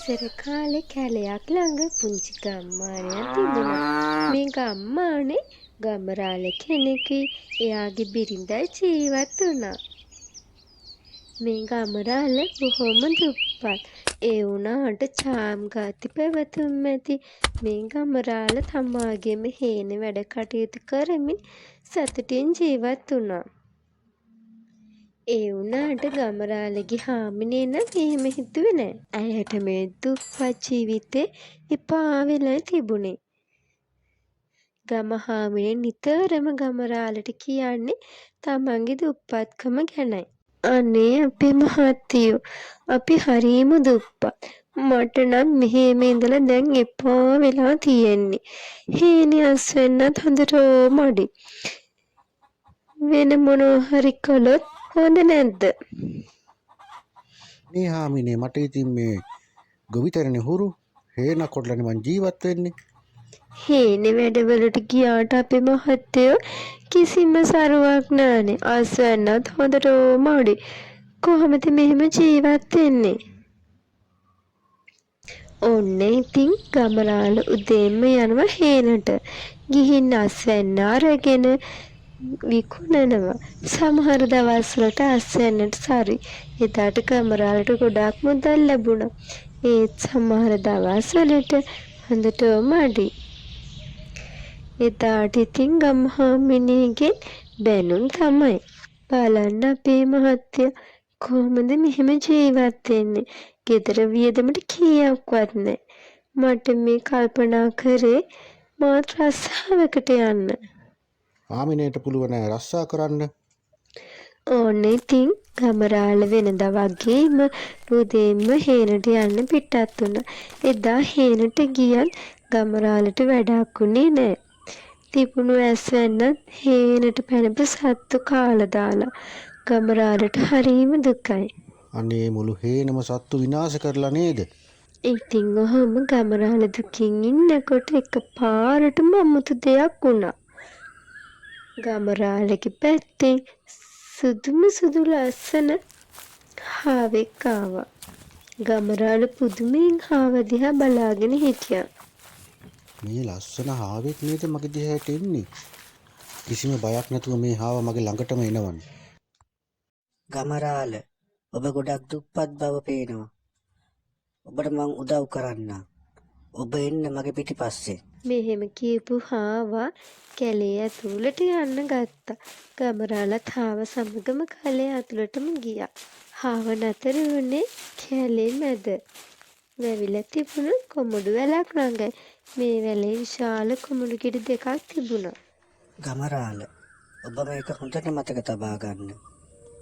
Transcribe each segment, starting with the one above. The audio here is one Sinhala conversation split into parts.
ඉස්සර කාලේ කැලයක් ළඟ පුංචි ගම්මානයක් තිබුණා. මේ ගම්මානේ ගමරාල කෙනෙකුයි එයාගේ බිරිඳයි ජීවත් වුණා. මේ ගමරාල බොහොම දුප්පත්. ඒ වුණාට ඡාම් ගති පැවතුම් ඇති මේ ගමරාල තමාගේම හේන වැඩ කටයුතු කරමින් සතුටින් ජීවත් වුණා. ඒ වුණාට ගමරාලගේ හාමිනේ නම් එහෙම හිතුවේ නෑ. ඇයට මේ දුප්පත් ජීවිතේ එපා වෙලා තිබුණේ. ගම හාමිනේ නිතරම ගමරාලට කියන්නේ තමන්ගේ දුප්පත්කම ගැනයි. අනේ අපේ මහත්තයෝ අපි හරීම දුප්පත්. මට නම් මෙහෙම ඉඳලා දැන් එපා වෙලා තියෙන්නේ. හේනේ අස්වෙන්නත් හොඳටම අඩි. වෙන මොනවා හරි කළොත් හොඳ නැද්ද? මේ හාමිනේ මට ඉතින් මේ ගොවිතැනනේ හුරු හේන කොටලනේ මං ජීවත් වෙන්නේ. හේනේ වැඩවලට ගියාට අපේ මහත්තයෝ කිසිම සරුවක් නැනේ. අස්වැන්නත් හොඳටම අඩි. කොහොමද මෙහෙම ජීවත් වෙන්නේ? ඔන්න ඉතින් ගමරාල උදේම යනවා හේනට. ගිහින් අස්වැන්න අරගෙන විකුණනවා. සමහර දවස්වලට අස්වැන්නට සරි. එදාට ගමරාලට ගොඩාක් මුදල් ලැබුණා. ඒත් සමහර දවස්වලට හොඳටම අඩි. එදාට ඉතින් ගම්හාමිනේගෙන් බැනුම් තමයි. බලන්න අපේ මහත්තයා කොහොමද මෙහෙම ජීවත් වෙන්නේ? ගෙදර වියදමට කීයක්වත් නැහැ. මට මේ කල්පනා කරේ මාත් රස්සාවකට යන්න. හාමිනේට පුළුවන් රස්සා කරන්න. ඕන්න ඉතින් ගමරාල වෙනදා වගේම උදේම හේනට යන්න පිටත් වුණා. එදා හේනට ගියත් ගමරාලට වැඩක් උනේ නැහැ. තිබුණු ඇස්වැන්නත් හේනට පැනපු සත්තු කාලා දාලා. ගමරාලට හරීම දුකයි. අනේ මුළු හේනම සත්තු විනාශ කරලා නේද? ඉතින් ඔහොම ගමරාල දුකින් ඉන්නකොට එකපාරටම අමුතු දෙයක් වුණා. ගමරාලගේ පැත්තෙන් සුදුම සුදු ලස්සන හාවෙක් ආවා. ගමරාල පුදුමයෙන් හාව දිහා බලාගෙන හිටියා. මේ ලස්සන හාවෙක් නේද මගේ දිහාට එන්නේ? කිසිම බයක් නැතුව මේ හාව මගේ ළඟටම එනවනේ. ගමරාල ඔබ ගොඩක් දුප්පත් බව පේනවා. ඔබට මං උදව් කරන්නම්. ඔබ එන්න මගේ පිටිපස්සේ. මෙහෙම කියපු හාවා කැලේ ඇතුළට යන්න ගත්තා. ගමරාලත් හාව සමගම කැලේ ඇතුළටම ගියා. හාව නතර වුණේ කැලේ මැද. වැවිලා තිබුණු කොමඩු වැලක් ළඟයි. මේ වැලේ විශාල කොමඩු ගෙඩි දෙකක් තිබුණා. ගමරාල ඔබ මේක හොඳට මතක තබා ගන්න.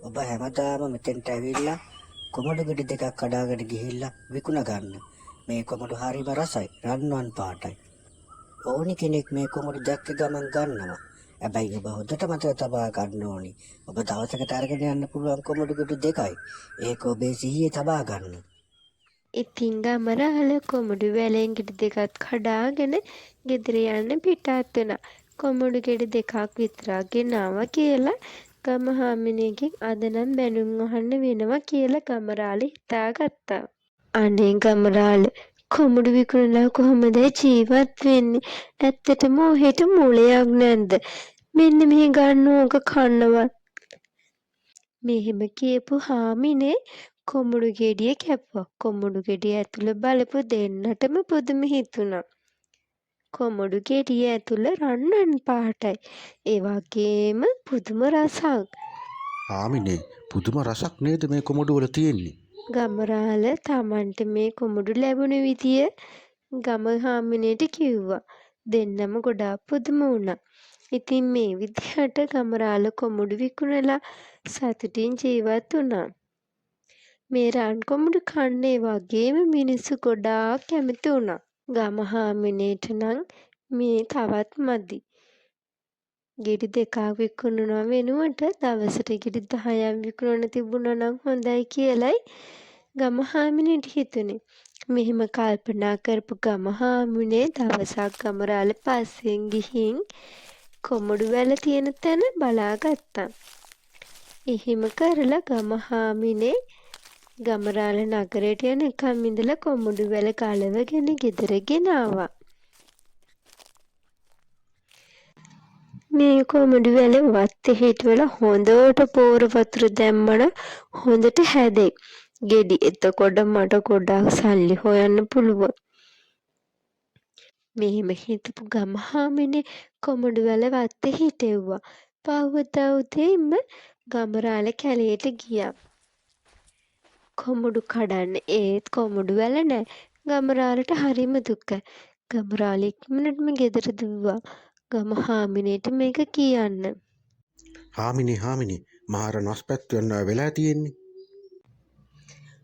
ඔබ හැමදාම මෙතෙන්ට ඇවිල්ලා කොමඩු ගෙඩි දෙකක් කඩාගෙන ගිහිල්ලා විකුණ ගන්න. මේ කොමඩු හරිම රසයි, රන්වන් පාටයි. ඕනි කෙනෙක් මේ කොමඩු දැක්ක ගමන් ගන්නවා. හැබැයි ඔබ හොඳට මතක තබා ගන්න ඕනි. ඔබ දවසකට අරගෙන යන්න පුළුවන් කොමඩු ගෙඩි දෙකයි. ඒක ඔබේ සිහියේ තබා ගන්න. ඉතින් ගමරාල කොමඩු වැලෙන් ගෙඩි දෙකක් කඩාගෙන ගෙදර යන්න පිටත් වුණා. කොමඩු ගෙඩි දෙකක් විතරක් ගෙනාවා කියලා ගම හාමිනේගෙන් අද නම් බැනුම් අහන්න වෙනවා කියලා ගමරාල හිතාගත්තා. අනේ ගමරාල කොමඩු විකුණලා කොහොමද ජීවත් වෙන්නේ? ඇත්තටම ඔහෙට මොලයක් නැද්ද? මෙන්න මෙහි ගන්න ඕක කන්නවත්. මෙහෙම කියපු හාමිනේ කොමඩු ගෙඩිය කැපුවා. කොමඩු ගෙඩිය ඇතුළ බලපු දෙන්නටම පුදුම හිතුණා. කොමඩු ගෙඩිය ඇතුළ රන්වන් පාටයි. ඒ වගේම පුදුම රසක්. හාමිනේ පුදුම රසක් නේද මේ කොමඩු වල තියෙන්නේ? ගමරාල තමන්ට මේ කොමඩු ලැබුණ විදිය ගම හාමිනේට කිව්වා. දෙන්නම ගොඩාක් පුදුම වුණා. ඉතින් මේ විදිහට ගමරාල කොමඩු විකුණලා සතුටින් ජීවත් වුණා. මේ රන් කොමඩු කන්න ඒ වගේම මිනිස්සු ගොඩාක් කැමති වුණා. ගම හාමිනේට නම් මේ තවත් මදි. ගෙඩි දෙකක් විකුණනවා වෙනුවට දවසට ගෙඩි 10ක් විකුණන තිබුණා නම් හොඳයි කියලයි ගම හාමිනේට හිතුනේ. මෙහෙම කල්පනා කරපු ගම හාමිනේ දවසක් ගමරාල පස්සෙන් ගිහින් කොමඩු වැල තියෙන තැන බලාගත්තා. එහෙම කරලා ගම හාමිනේ ගමරාල නගරයට යන එකම ඉඳලා කොමඩු වැල ගලවගෙන ගෙදර ගෙනාවා. මේ කොමඩු වැල වත්තේ හිටවලා හොඳට පෝර වතුර දැම්මම හොඳට හැදෙයි. ගෙඩි එතකොට මට ගොඩාක් සල්ලි හොයන්න පුළුවන්. මෙහෙම හිතපු ගමහාමිනේ කොමඩු වැල වත්තේ හිටෙව්වා. පහුවදා උදේම ගමරාල කැලේට ගියා. කොමඩු කඩන්න ඒත් කොමඩු වැල නෑ. ගමරාලට හරිම දුකයි. ගමරාල ඉක්මනටම ගෙදර දුව්වා ගමහාමිනේට මේක කියන්න. හාමිනේ මහර නොස්පැත්තු වෙන්න වෙලා තියෙන්නේ.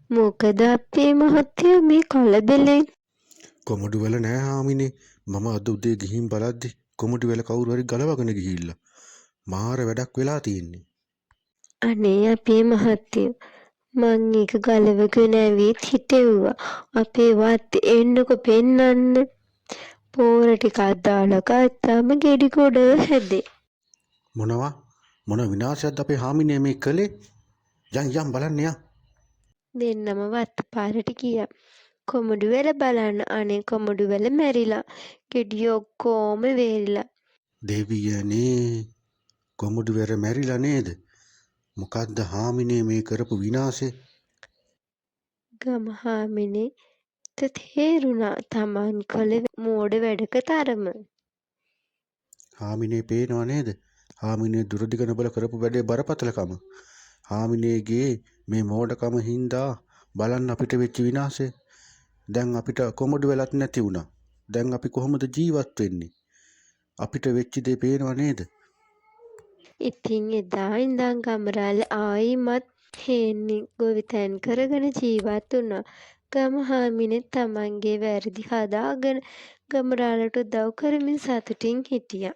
මොකද අපේ මහත්තයා මේ කලබලෙන්? කොමඩු වැල නෑ හාමිනේ. මම අද උදේ ගිහින් බලද්දි කොමඩු වැල කවුරු හරි ගලවගෙන ගිහිල්ලා. මාර වැඩක් වෙලා තියෙන්නේ. අනේ අපේ මහත්තයෝ මං ඒක ගලවගෙන ඇවිත් හිටෙව්වා. අපේ වත්තේ එන්නකො පෙන්නන්න. පෝර ටිකක් දාලා ගත්තාම ගෙඩි ගොඩ හැදේ. මොන විනාශයක්ද අපේ හාමිනේ මේ කළේ? යම් බලන්න යා. දෙන්නම වත්ත පාරට ගියා. කොමඩු වැල බලන්න. අනේ කොමඩු වැල මැරිලා. ගෙඩි ඔක්කොම වේරිලා. දෙවියනේ කොමඩු වැර මැරිලා නේද? මොකද්ද හාමිනේ මේ කරපු විනාශේ? ගමහාමිනේ තේරුණා තමන් කළ මෝඩ වැඩක තරම. හාමිනේ පේනව නේද? හාමිනේ දුරදිග නොබල කරපු වැඩේ බරපතලකම. හාමිනේගේ මේ මෝඩකම හින්දා බලන්න අපිට වෙච්ච විනාශය. දැන් අපිට කොමඩු වෙලත් නැති වුණා. දැන් අපි කොහොමද ජීවත් වෙන්නේ? අපිට වෙච්ච දේ පේනව නේද? ඉතින් එදා ඉඳන් ගමරාල ආයිමත් හේන්නේ ගොවිතැන් කරගෙන ජීවත් වුණා. ගමහාමිනේ තමන්ගේ වැරදි හදාගෙන ගමරාලට උදව් කරමින් සතුටින් හිටියා.